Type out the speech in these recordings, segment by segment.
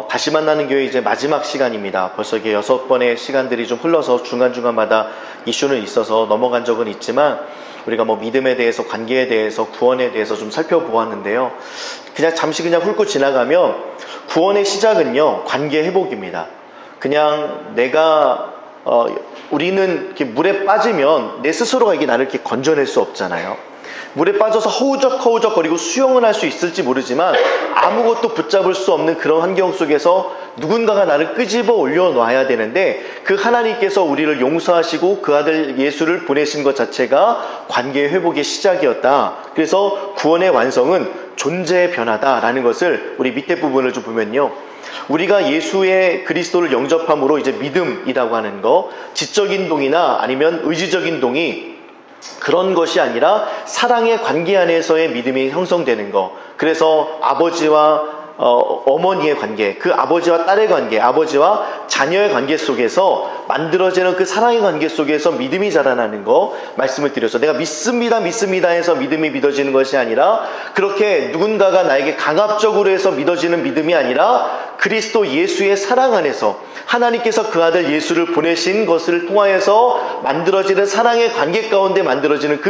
다시 만나는 교회 이제 마지막 시간입니다. 벌써 이게 6번의 시간들이 좀 흘러서 중간중간마다 이슈는 있어서 넘어간 적은 있지만 우리가 뭐 믿음에 대해서, 관계에 대해서, 구원에 대해서 좀 살펴보았는데요. 그냥 잠시 그냥 훑고 지나가면 구원의 시작은요, 관계 회복입니다. 그냥 내가 우리는 이렇게 물에 빠지면 내 스스로가 이게 나를 이렇게 건져낼 수 없잖아요. 물에 빠져서 허우적거리고 수영은 할 수 있을지 모르지만 아무것도 붙잡을 수 없는 그런 환경 속에서 누군가가 나를 끄집어 올려놔야 되는데, 그 하나님께서 우리를 용서하시고 그 아들 예수를 보내신 것 자체가 관계 회복의 시작이었다. 그래서 구원의 완성은 존재의 변화다라는 것을 우리 밑에 부분을 좀 보면요, 우리가 예수의 그리스도를 영접함으로 이제 믿음이라고 하는 거, 지적인 동의나 아니면 의지적인 동의, 그런 것이 아니라 사랑의 관계 안에서의 믿음이 형성되는 거. 그래서 아버지와 어머니의 관계, 그 아버지와 딸의 관계, 아버지와 자녀의 관계 속에서 만들어지는 그 사랑의 관계 속에서 믿음이 자라나는 거 말씀을 드려서, 내가 믿습니다 해서 믿음이 믿어지는 것이 아니라, 그렇게 누군가가 나에게 강압적으로 해서 믿어지는 믿음이 아니라 그리스도 예수의 사랑 안에서 하나님께서 그 아들 예수를 보내신 것을 통하여서 만들어지는 사랑의 관계 가운데 만들어지는 그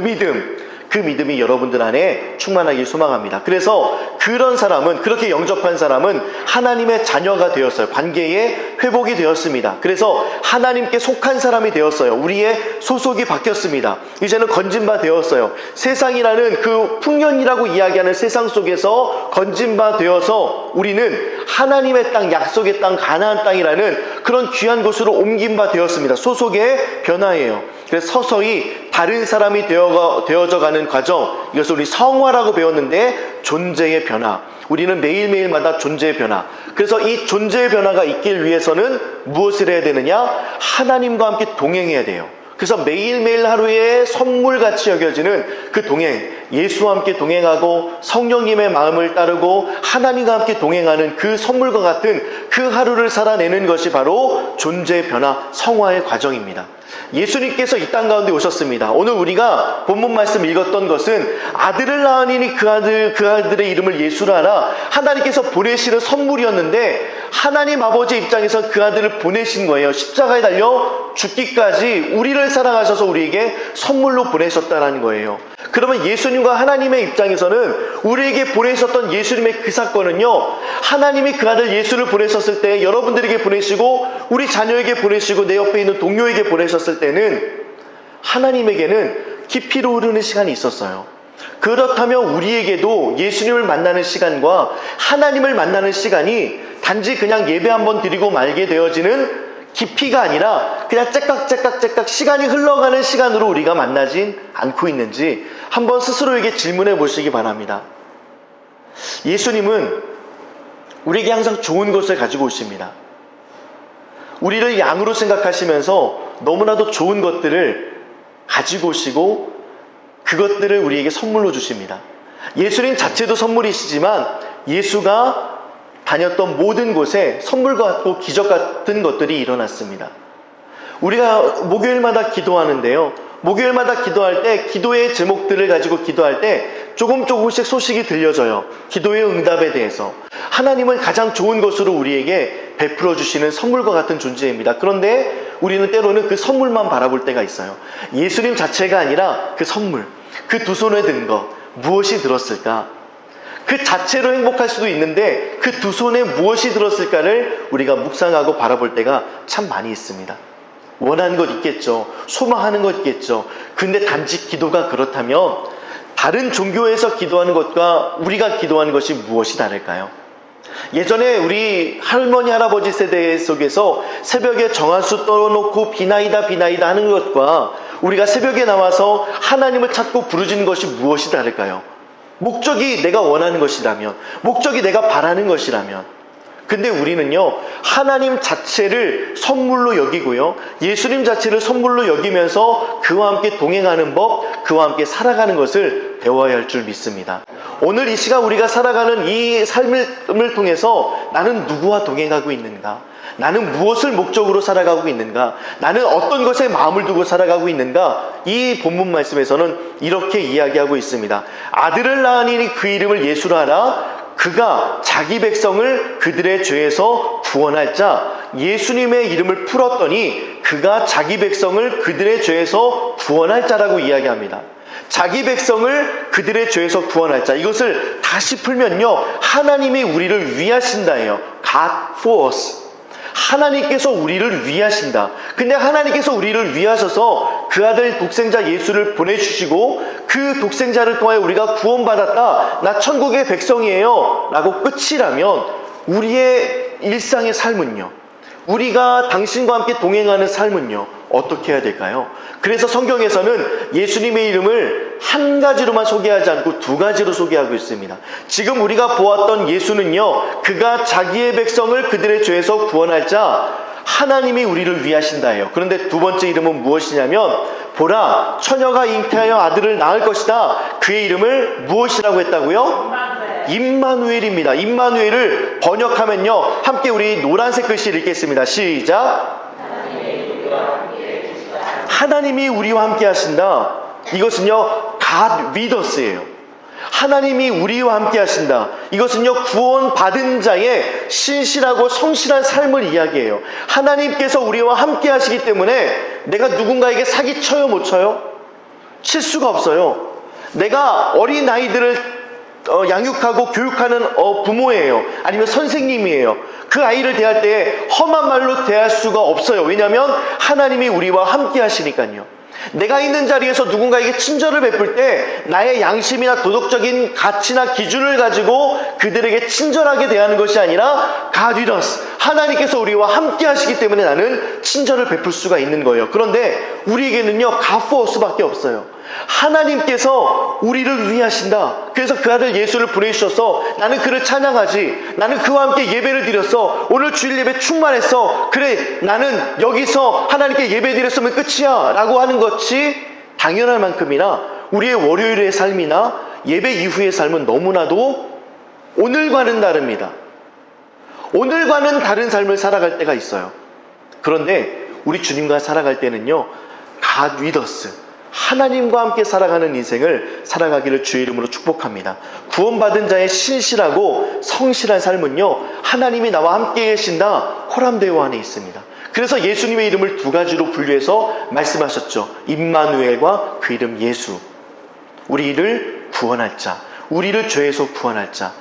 믿음이 여러분들 안에 충만하길 소망합니다. 그래서 그런 사람은, 그렇게 영접한 사람은 하나님의 자녀가 되었어요. 관계의 회복이 되었습니다. 그래서 하나님께 속한 사람이 되었어요. 우리의 소속이 바뀌었습니다. 이제는 건진바 되었어요. 세상이라는 그 풍년이라고 이야기하는 세상 속에서 건진바 되어서 우리는 하나님의 땅, 약속의 땅, 가나안 땅이라는 그런 귀한 곳으로 옮긴 바 되었습니다. 소속의 변화예요. 그래서 서서히 다른 사람이 되어져 가는 과정, 이것을 우리 성화라고 배웠는데, 존재의 변화. 우리는 매일매일마다 존재의 변화. 그래서 이 존재의 변화가 있길 위해서는 무엇을 해야 되느냐? 하나님과 함께 동행해야 돼요. 그래서 매일매일 하루에 선물같이 여겨지는 그 동행, 예수와 함께 동행하고 성령님의 마음을 따르고 하나님과 함께 동행하는 그 선물과 같은 그 하루를 살아내는 것이 바로 존재의 변화, 성화의 과정입니다. 예수님께서 이 땅 가운데 오셨습니다. 오늘 우리가 본문 말씀 읽었던 것은 아들을 낳으니 그 아들의 이름을 예수라 하라, 하나님께서 보내시는 선물이었는데, 하나님 아버지 입장에서 그 아들을 보내신 거예요. 십자가에 달려 죽기까지 우리를 사랑하셔서 우리에게 선물로 보내셨다는 거예요. 그러면 예수님과 하나님의 입장에서는 우리에게 보내셨던 예수님의 그 사건은요, 하나님이 그 아들 예수를 보내셨을 때, 여러분들에게 보내시고 우리 자녀에게 보내시고 내 옆에 있는 동료에게 보내셨을 때는 하나님에게는 깊이로 흐르는 시간이 있었어요. 그렇다면 우리에게도 예수님을 만나는 시간과 하나님을 만나는 시간이 단지 그냥 예배 한번 드리고 말게 되어지는 깊이가 아니라 그냥 째깍 시간이 흘러가는 시간으로 우리가 만나진 않고 있는지 한번 스스로에게 질문해 보시기 바랍니다. 예수님은 우리에게 항상 좋은 것을 가지고 오십니다. 우리를 양으로 생각하시면서 너무나도 좋은 것들을 가지고 오시고 그것들을 우리에게 선물로 주십니다. 예수님 자체도 선물이시지만 예수가 다녔던 모든 곳에 선물 같고 기적 같은 것들이 일어났습니다. 우리가 목요일마다 기도하는데요, 목요일마다 기도할 때 기도의 제목들을 가지고 기도할 때 조금씩 소식이 들려져요. 기도의 응답에 대해서. 하나님은 가장 좋은 것으로 우리에게 베풀어 주시는 선물과 같은 존재입니다. 그런데 우리는 때로는 그 선물만 바라볼 때가 있어요. 예수님 자체가 아니라 그 선물, 그 두 손에 든 것, 무엇이 들었을까? 그 자체로 행복할 수도 있는데 그 두 손에 무엇이 들었을까를 우리가 묵상하고 바라볼 때가 참 많이 있습니다. 원하는 것 있겠죠. 소망하는 것 있겠죠. 근데 단지 기도가 그렇다면 다른 종교에서 기도하는 것과 우리가 기도하는 것이 무엇이 다를까요? 예전에 우리 할머니 할아버지 세대 속에서 새벽에 정한수 떠놓고 비나이다 하는 것과 우리가 새벽에 나와서 하나님을 찾고 부르짖는 것이 무엇이 다를까요? 목적이 내가 원하는 것이라면, 목적이 내가 바라는 것이라면. 근데 우리는요, 하나님 자체를 선물로 여기고요, 예수님 자체를 선물로 여기면서 그와 함께 동행하는 법, 그와 함께 살아가는 것을 배워야 할 줄 믿습니다. 오늘 이 시간 우리가 살아가는 이 삶을 통해서 나는 누구와 동행하고 있는가? 나는 무엇을 목적으로 살아가고 있는가? 나는 어떤 것에 마음을 두고 살아가고 있는가? 이 본문 말씀에서는 이렇게 이야기하고 있습니다. 아들을 낳으니 그 이름을 예수라 하라. 그가 자기 백성을 그들의 죄에서 구원할 자, 예수님의 이름을 풀었더니 그가 자기 백성을 그들의 죄에서 구원할 자라고 이야기합니다. 자기 백성을 그들의 죄에서 구원할 자, 이것을 다시 풀면요, 하나님이 우리를 위하신다예요. God for us. 하나님께서 우리를 위하신다. 근데 하나님께서 우리를 위하셔서 그 아들 독생자 예수를 보내주시고 그 독생자를 통하여 우리가 구원받았다, 나 천국의 백성이에요 라고 끝이라면, 우리의 일상의 삶은요, 우리가 당신과 함께 동행하는 삶은요, 어떻게 해야 될까요? 그래서 성경에서는 예수님의 이름을 한 가지로만 소개하지 않고 두 가지로 소개하고 있습니다. 지금 우리가 보았던 예수는요, 그가 자기의 백성을 그들의 죄에서 구원할 자, 하나님이 우리를 위하신다예요. 그런데 두 번째 이름은 무엇이냐면, 보라, 처녀가 잉태하여 아들을 낳을 것이다. 그의 이름을 무엇이라고 했다고요? 임마누엘입니다. 임마누엘을 번역하면요, 함께 우리 노란색 글씨 읽겠습니다. 시작. 하나님이 우리와 함께 하신다. 이것은요, God with us예요. 하나님이 우리와 함께 하신다. 이것은요, 구원받은 자의 신실하고 성실한 삶을 이야기해요. 하나님께서 우리와 함께 하시기 때문에 내가 누군가에게 사기쳐요, 못 쳐요? 칠 수가 없어요. 내가 어린 아이들을 양육하고 교육하는 부모예요. 아니면 선생님이에요. 그 아이를 대할 때 험한 말로 대할 수가 없어요. 왜냐하면 하나님이 우리와 함께 하시니까요. 내가 있는 자리에서 누군가에게 친절을 베풀 때 나의 양심이나 도덕적인 가치나 기준을 가지고 그들에게 친절하게 대하는 것이 아니라 God with us, 하나님께서 우리와 함께 하시기 때문에 나는 친절을 베풀 수가 있는 거예요. 그런데 우리에게는요, God for us밖에 없어요. 하나님께서 우리를 위하신다. 그래서 그 아들 예수를 보내주셔서 나는 그를 찬양하지, 나는 그와 함께 예배를 드렸어, 오늘 주일 예배 충만했어, 그래 나는 여기서 하나님께 예배 드렸으면 끝이야 라고 하는 것이 당연할 만큼이나 우리의 월요일의 삶이나 예배 이후의 삶은 너무나도 오늘과는 다릅니다. 오늘과는 다른 삶을 살아갈 때가 있어요. 그런데 우리 주님과 살아갈 때는요, God with us, 하나님과 함께 살아가는 인생을 살아가기를 주의 이름으로 축복합니다. 구원받은 자의 신실하고 성실한 삶은요, 하나님이 나와 함께 계신다, 호람대오 안에 있습니다. 그래서 예수님의 이름을 두 가지로 분류해서 말씀하셨죠. 임마누엘과 그 이름 예수. 우리를 구원할 자, 우리를 죄에서 구원할 자,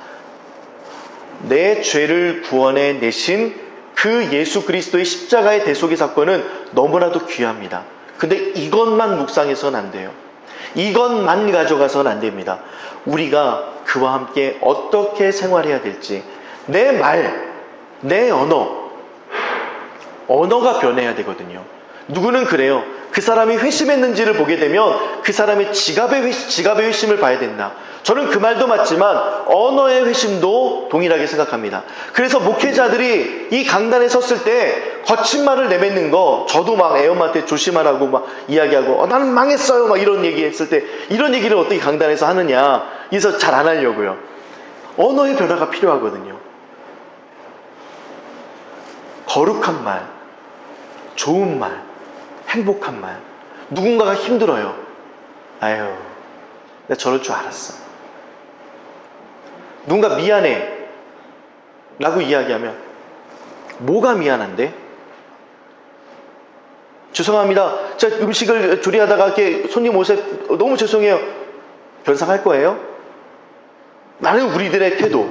내 죄를 구원해 내신 그 예수 그리스도의 십자가의 대속의 사건은 너무나도 귀합니다. 근데 이것만 묵상해서는 안 돼요. 이것만 가져가서는 안 됩니다. 우리가 그와 함께 어떻게 생활해야 될지, 내 말, 내 언어가 변해야 되거든요. 누구는 그래요. 그 사람이 회심했는지를 보게 되면 그 사람의 지갑의 회심을 봐야 된다. 저는 그 말도 맞지만 언어의 회심도 동일하게 생각합니다. 그래서 목회자들이 이 강단에 섰을 때 거친 말을 내뱉는 거, 저도 막 애엄마한테 조심하라고 막 이야기하고 나는 망했어요 막 이런 얘기 했을 때, 이런 얘기를 어떻게 강단에서 하느냐, 그래서 잘 안 하려고요. 언어의 변화가 필요하거든요. 거룩한 말, 좋은 말, 행복한 말. 누군가가 힘들어요. 아유, 내가 저럴 줄 알았어. 누군가 미안해 라고 이야기하면, 뭐가 미안한데? 죄송합니다, 제가 음식을 조리하다가 이렇게 손님 오세요, 너무 죄송해요, 변상할 거예요? 나는 우리들의 태도,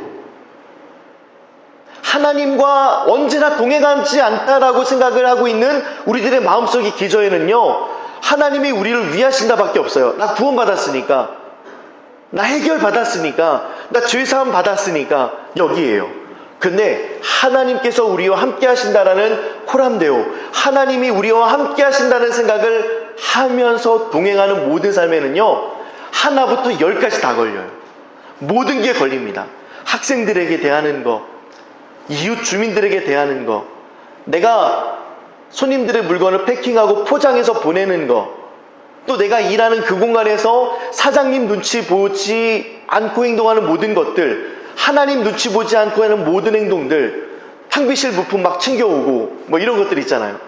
하나님과 언제나 동행하지 않다라고 생각을 하고 있는 우리들의 마음속의 기저에는요, 하나님이 우리를 위하신다 밖에 없어요. 나 구원받았으니까, 나 해결받았으니까, 나 죄사함 받았으니까 여기에요. 근데 하나님께서 우리와 함께 하신다라는 호람대오, 하나님이 우리와 함께 하신다는 생각을 하면서 동행하는 모든 삶에는요, 하나부터 10까지 다 걸려요. 모든 게 걸립니다. 학생들에게 대하는 거, 이웃 주민들에게 대하는 거, 내가 손님들의 물건을 패킹하고 포장해서 보내는 거, 또 내가 일하는 그 공간에서 사장님 눈치 보지 않고 행동하는 모든 것들, 하나님 눈치 보지 않고 하는 모든 행동들, 탕비실 부품 막 챙겨오고 뭐 이런 것들 있잖아요.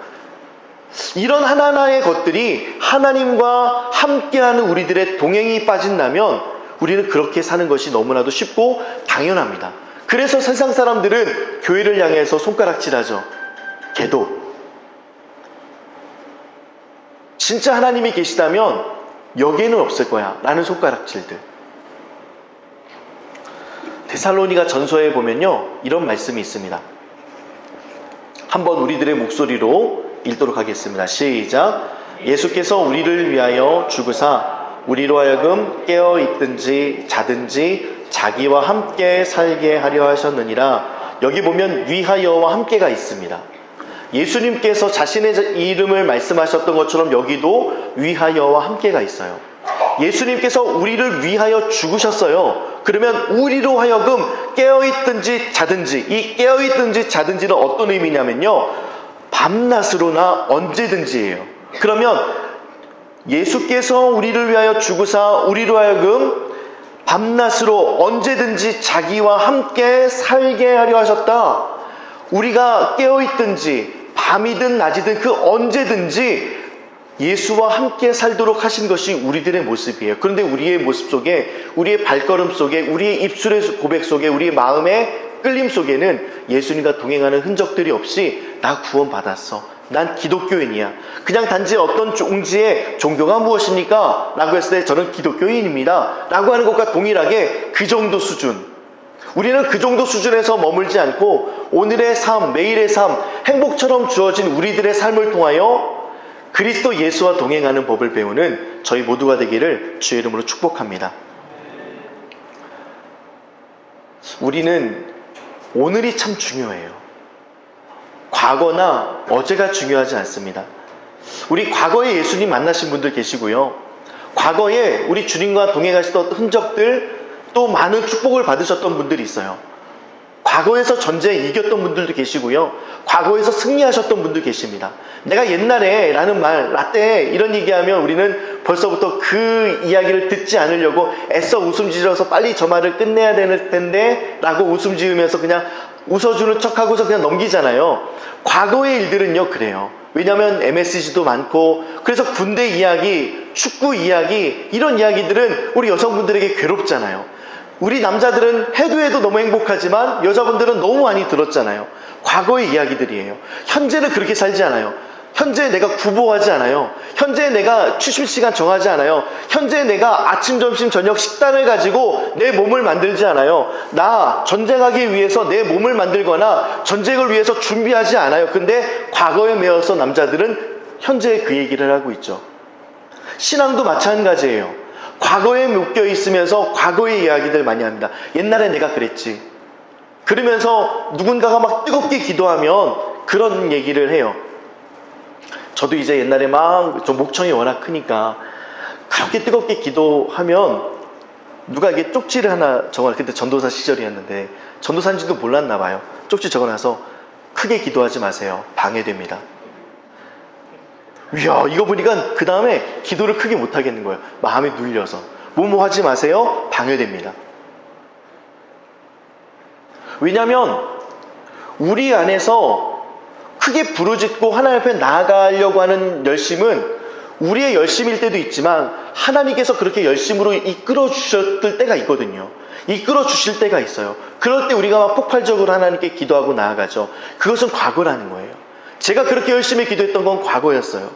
이런 하나하나의 것들이 하나님과 함께하는 우리들의 동행이 빠진다면 우리는 그렇게 사는 것이 너무나도 쉽고 당연합니다. 그래서 세상 사람들은 교회를 향해서 손가락질하죠. 걔도 진짜 하나님이 계시다면 여기에는 없을 거야 라는 손가락질들. 데살로니가 전서에 보면요, 이런 말씀이 있습니다. 한번 우리들의 목소리로 읽도록 하겠습니다. 시작. 예수께서 우리를 위하여 죽으사 우리로 하여금 깨어있든지 자든지 자기와 함께 살게 하려 하셨느니라. 여기 보면 위하여와 함께가 있습니다. 예수님께서 자신의 이름을 말씀하셨던 것처럼 여기도 위하여와 함께가 있어요. 예수님께서 우리를 위하여 죽으셨어요. 그러면 우리로 하여금 깨어있든지 자든지, 이 깨어있든지 자든지는 어떤 의미냐면요, 밤낮으로나 언제든지예요. 그러면 예수께서 우리를 위하여 죽으사 우리로 하여금 밤낮으로 언제든지 자기와 함께 살게 하려 하셨다. 우리가 깨어있든지 밤이든 낮이든 그 언제든지 예수와 함께 살도록 하신 것이 우리들의 모습이에요. 그런데 우리의 모습 속에, 우리의 발걸음 속에, 우리의 입술의 고백 속에, 우리의 마음의 끌림 속에는 예수님과 동행하는 흔적들이 없이 나 구원받았어, 난 기독교인이야, 그냥 단지 어떤 옹지의 종교가 무엇입니까? 라고 했을 때 저는 기독교인입니다 라고 하는 것과 동일하게 그 정도 수준, 우리는 그 정도 수준에서 머물지 않고 오늘의 삶, 매일의 삶, 행복처럼 주어진 우리들의 삶을 통하여 그리스도 예수와 동행하는 법을 배우는 저희 모두가 되기를 주의 이름으로 축복합니다. 우리는 오늘이 참 중요해요. 과거나 어제가 중요하지 않습니다. 우리 과거에 예수님 만나신 분들 계시고요, 과거에 우리 주님과 동행하시던 흔적들, 또 많은 축복을 받으셨던 분들이 있어요. 과거에서 전쟁에 이겼던 분들도 계시고요, 과거에서 승리하셨던 분도 계십니다. 내가 옛날에 라는 말, 라떼 이런 얘기하면 우리는 벌써부터 그 이야기를 듣지 않으려고 애써 웃음 지어서 빨리 저 말을 끝내야 되는 텐데 라고 웃음 지으면서 그냥 웃어주는 척하고서 그냥 넘기잖아요. 과거의 일들은요 그래요. 왜냐하면 MSG도 많고, 그래서 군대 이야기, 축구 이야기, 이런 이야기들은 우리 여성분들에게 괴롭잖아요. 우리 남자들은 해도 너무 행복하지만 여자분들은 너무 많이 들었잖아요. 과거의 이야기들이에요. 현재는 그렇게 살지 않아요. 현재 내가 구보하지 않아요. 현재 내가 취침시간 정하지 않아요. 현재 내가 아침, 점심, 저녁 식단을 가지고 내 몸을 만들지 않아요. 나 전쟁하기 위해서 내 몸을 만들거나 전쟁을 위해서 준비하지 않아요. 근데 과거에 매여서 남자들은 현재 그 얘기를 하고 있죠. 신앙도 마찬가지예요. 과거에 묶여 있으면서 과거의 이야기들 많이 합니다. 옛날에 내가 그랬지. 그러면서 누군가가 막 뜨겁게 기도하면 그런 얘기를 해요. 저도 이제 옛날에 막 좀 목청이 워낙 크니까 그렇게 뜨겁게 기도하면 누가 이게 쪽지를 하나 그때 전도사 시절이었는데 전도사인지도 몰랐나 봐요. 쪽지 적어놔서 크게 기도하지 마세요, 방해됩니다. 이야, 이거 보니까 그 다음에 기도를 크게 못 하겠는 거예요. 마음이 눌려서. 뭐뭐 하지 마세요, 방해됩니다. 왜냐하면 우리 안에서 크게 부르짖고 하나님 앞에 나아가려고 하는 열심은 우리의 열심일 때도 있지만 하나님께서 그렇게 열심으로 이끌어 주셨을 때가 있거든요. 이끌어 주실 때가 있어요. 그럴 때 우리가 막 폭발적으로 하나님께 기도하고 나아가죠. 그것은 과거라는 거예요. 제가 그렇게 열심히 기도했던 건 과거였어요.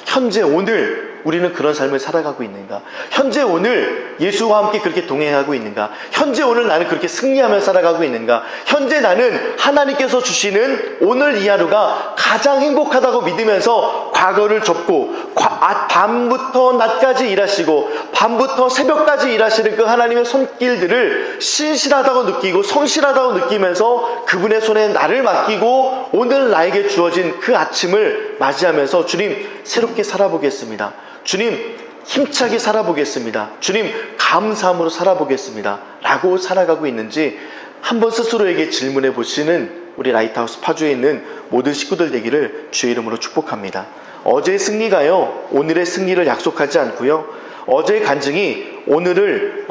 현재 오늘 우리는 그런 삶을 살아가고 있는가? 현재 오늘 예수와 함께 그렇게 동행하고 있는가? 현재 오늘 나는 그렇게 승리하며 살아가고 있는가? 현재 나는 하나님께서 주시는 오늘 이 하루가 가장 행복하다고 믿으면서 과거를 접고 밤부터 낮까지 일하시고 밤부터 새벽까지 일하시는 그 하나님의 손길들을 신실하다고 느끼고 성실하다고 느끼면서 그분의 손에 나를 맡기고 오늘 나에게 주어진 그 아침을 맞이하면서 주님 새롭게 살아보겠습니다. 주님 힘차게 살아보겠습니다. 주님 감사함으로 살아보겠습니다 라고 살아가고 있는지 한번 스스로에게 질문해 보시는 우리 라이트하우스 파주에 있는 모든 식구들 되기를 주의 이름으로 축복합니다. 어제의 승리가요 오늘의 승리를 약속하지 않고요, 어제의 간증이 오늘을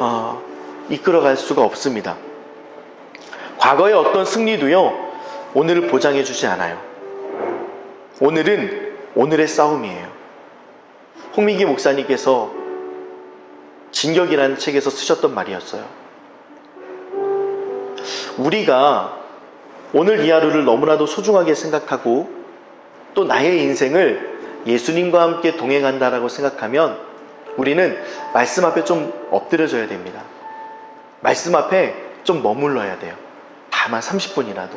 이끌어갈 수가 없습니다. 과거의 어떤 승리도요 오늘을 보장해 주지 않아요. 오늘은 오늘의 싸움이에요. 홍민기 목사님께서 진격이라는 책에서 쓰셨던 말이었어요. 우리가 오늘 이 하루를 너무나도 소중하게 생각하고 또 나의 인생을 예수님과 함께 동행한다라고 생각하면 우리는 말씀 앞에 좀 엎드려져야 됩니다. 말씀 앞에 좀 머물러야 돼요. 다만 30분이라도.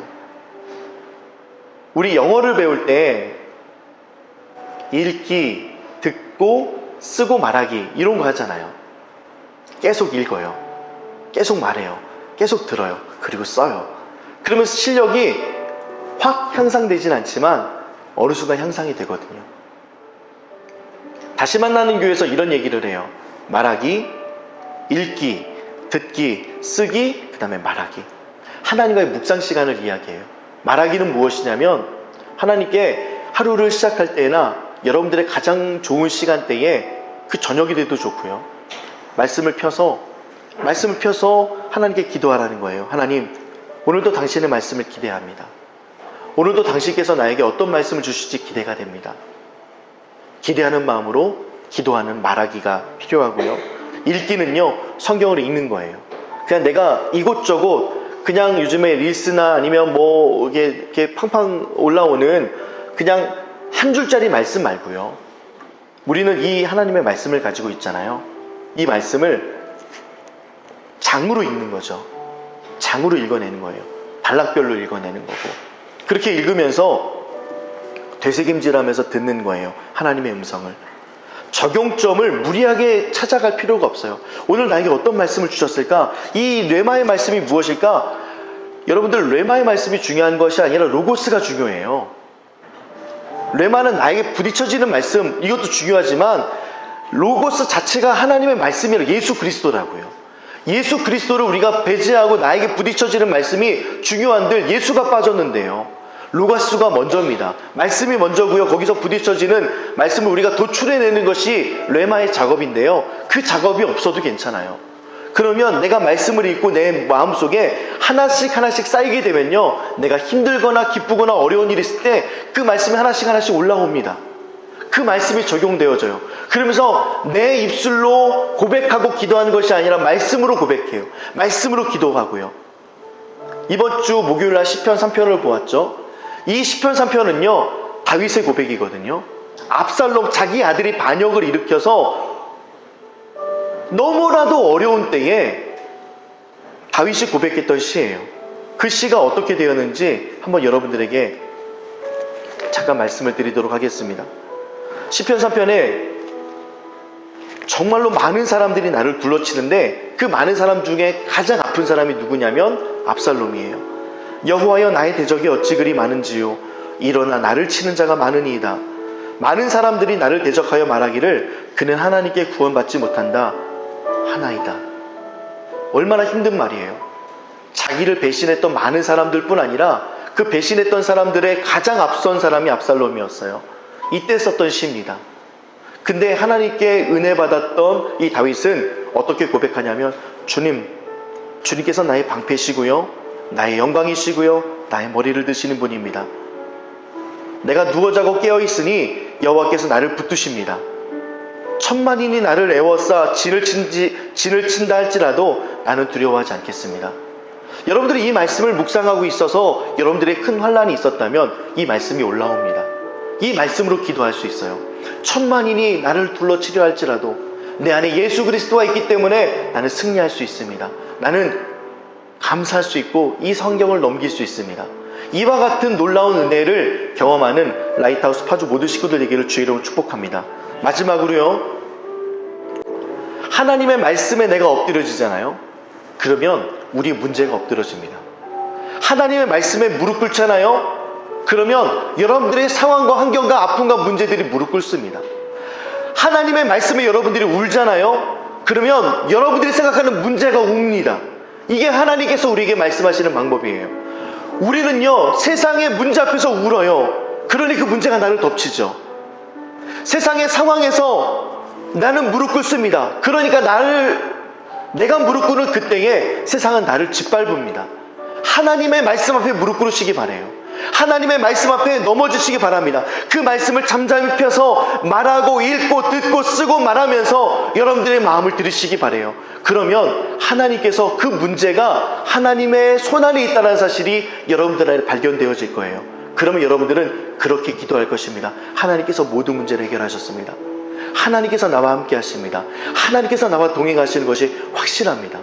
우리 영어를 배울 때 읽기, 듣고, 쓰고 말하기 이런 거 하잖아요. 계속 읽어요. 계속 말해요. 계속 들어요. 그리고 써요. 그러면 실력이 확 향상되진 않지만 어느 순간 향상이 되거든요. 다시 만나는 교회에서 이런 얘기를 해요. 말하기, 읽기, 듣기, 쓰기, 그 다음에 말하기. 하나님과의 묵상 시간을 이야기해요. 말하기는 무엇이냐면 하나님께 하루를 시작할 때나 여러분들의 가장 좋은 시간대에 그 저녁이 돼도 좋고요. 말씀을 펴서 하나님께 기도하라는 거예요. 하나님, 오늘도 당신의 말씀을 기대합니다. 오늘도 당신께서 나에게 어떤 말씀을 주실지 기대가 됩니다. 기대하는 마음으로 기도하는 말하기가 필요하고요. 읽기는요, 성경을 읽는 거예요. 그냥 내가 이곳저곳 그냥 요즘에 릴스나 아니면 뭐 이렇게 팡팡 올라오는 그냥 한 줄짜리 말씀 말고요. 우리는 이 하나님의 말씀을 가지고 있잖아요. 이 말씀을 장으로 읽는 거죠. 장으로 읽어내는 거예요. 단락별로 읽어내는 거고. 그렇게 읽으면서 되새김질하면서 듣는 거예요. 하나님의 음성을. 적용점을 무리하게 찾아갈 필요가 없어요. 오늘 나에게 어떤 말씀을 주셨을까? 이 레마의 말씀이 무엇일까? 여러분들, 레마의 말씀이 중요한 것이 아니라 로고스가 중요해요. 레마는 나에게 부딪혀지는 말씀, 이것도 중요하지만 로고스 자체가 하나님의 말씀이라, 예수 그리스도라고요. 예수 그리스도를 우리가 배제하고 나에게 부딪혀지는 말씀이 중요한들 예수가 빠졌는데요. 로고스가 먼저입니다. 말씀이 먼저고요. 거기서 부딪혀지는 말씀을 우리가 도출해내는 것이 레마의 작업인데요. 그 작업이 없어도 괜찮아요. 그러면 내가 말씀을 읽고 내 마음속에 하나씩 쌓이게 되면요, 내가 힘들거나 기쁘거나 어려운 일이 있을 때 그 말씀이 하나씩 올라옵니다. 그 말씀이 적용되어져요. 그러면서 내 입술로 고백하고 기도하는 것이 아니라 말씀으로 고백해요. 말씀으로 기도하고요. 이번 주 목요일날 시편 3편을 보았죠. 이 시편 3편은요, 다윗의 고백이거든요. 압살롬, 자기 아들이 반역을 일으켜서 너무나도 어려운 때에 다윗이 고백했던 시예요. 그 시가 어떻게 되었는지 한번 여러분들에게 잠깐 말씀을 드리도록 하겠습니다. 시편 3편에 정말로 많은 사람들이 나를 둘러치는데 그 많은 사람 중에 가장 아픈 사람이 누구냐면 압살롬이에요. 여호와여, 나의 대적이 어찌 그리 많은지요. 일어나 나를 치는 자가 많으니이다. 많은 사람들이 나를 대적하여 말하기를 그는 하나님께 구원받지 못한다 하나이다. 얼마나 힘든 말이에요. 자기를 배신했던 많은 사람들뿐 아니라 그 배신했던 사람들의 가장 앞선 사람이 압살롬이었어요. 이때 썼던 시입니다. 근데 하나님께 은혜 받았던 이 다윗은 어떻게 고백하냐면, 주님께서 나의 방패시고요, 나의 영광이시고요, 나의 머리를 드시는 분입니다. 내가 누워 자고 깨어있으니 여호와께서 나를 붙드십니다. 천만인이 나를 애워싸 진을 친다 할지라도 나는 두려워하지 않겠습니다. 여러분들이 이 말씀을 묵상하고 있어서 여러분들의 큰 환난이 있었다면 이 말씀이 올라옵니다. 이 말씀으로 기도할 수 있어요. 천만인이 나를 둘러치려 할지라도 내 안에 예수 그리스도가 있기 때문에 나는 승리할 수 있습니다. 나는 감사할 수 있고 이 성경을 넘길 수 있습니다. 이와 같은 놀라운 은혜를 경험하는 라이트하우스 파주 모든 식구들 되기를 주의 이름으로 축복합니다. 마지막으로요, 하나님의 말씀에 내가 엎드려지잖아요. 그러면 우리 문제가 엎드려집니다. 하나님의 말씀에 무릎 꿇잖아요. 그러면 여러분들의 상황과 환경과 아픔과 문제들이 무릎 꿇습니다. 하나님의 말씀에 여러분들이 울잖아요. 그러면 여러분들이 생각하는 문제가 웁니다. 이게 하나님께서 우리에게 말씀하시는 방법이에요. 우리는요, 세상의 문제 앞에서 울어요. 그러니 그 문제가 나를 덮치죠. 세상의 상황에서 나는 무릎 꿇습니다. 그러니까 내가 무릎 꿇는 그때에 세상은 나를 짓밟습니다. 하나님의 말씀 앞에 무릎 꿇으시기 바라요. 하나님의 말씀 앞에 넘어지시기 바랍니다. 그 말씀을 잠잠히 펴서 말하고 읽고 듣고 쓰고 말하면서 여러분들의 마음을 들으시기 바라요. 그러면 하나님께서 그 문제가 하나님의 손안에 있다는 사실이 여러분들에게 발견되어질 거예요. 그러면 여러분들은 그렇게 기도할 것입니다. 하나님께서 모든 문제를 해결하셨습니다. 하나님께서 나와 함께 하십니다. 하나님께서 나와 동행하시는 것이 확실합니다.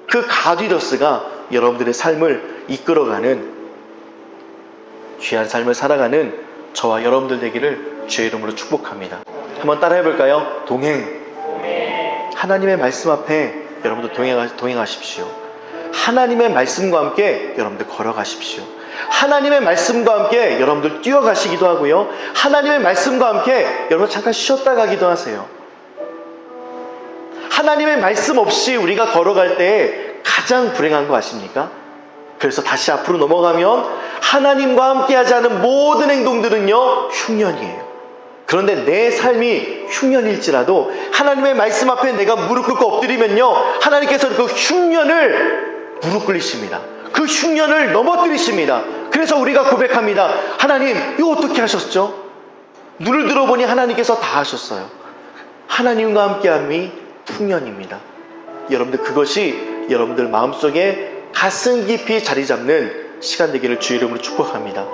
그 가디러스가 여러분들의 삶을 이끌어가는 귀한 삶을 살아가는 저와 여러분들 되기를 주의 이름으로 축복합니다. 한번 따라해 볼까요? 동행. 하나님의 말씀 앞에 여러분들 동행하십시오. 하나님의 말씀과 함께 여러분들 걸어가십시오. 하나님의 말씀과 함께 여러분들 뛰어가시기도 하고요. 하나님의 말씀과 함께 여러분 잠깐 쉬었다 가기도 하세요. 하나님의 말씀 없이 우리가 걸어갈 때 가장 불행한 거 아십니까? 그래서 다시 앞으로 넘어가면 하나님과 함께 하지 않은 모든 행동들은요, 흉년이에요. 그런데 내 삶이 흉년일지라도 하나님의 말씀 앞에 내가 무릎 꿇고 엎드리면요, 하나님께서 그 흉년을 무릎 꿇리십니다. 그 흉년을 넘어뜨리십니다. 그래서 우리가 고백합니다. 하나님, 이거 어떻게 하셨죠? 눈을 들어보니 하나님께서 다 하셨어요. 하나님과 함께함이 흉년입니다. 여러분들, 그것이 여러분들 마음속에 가슴 깊이 자리 잡는 시간 되기를 주의 이름으로 축복합니다.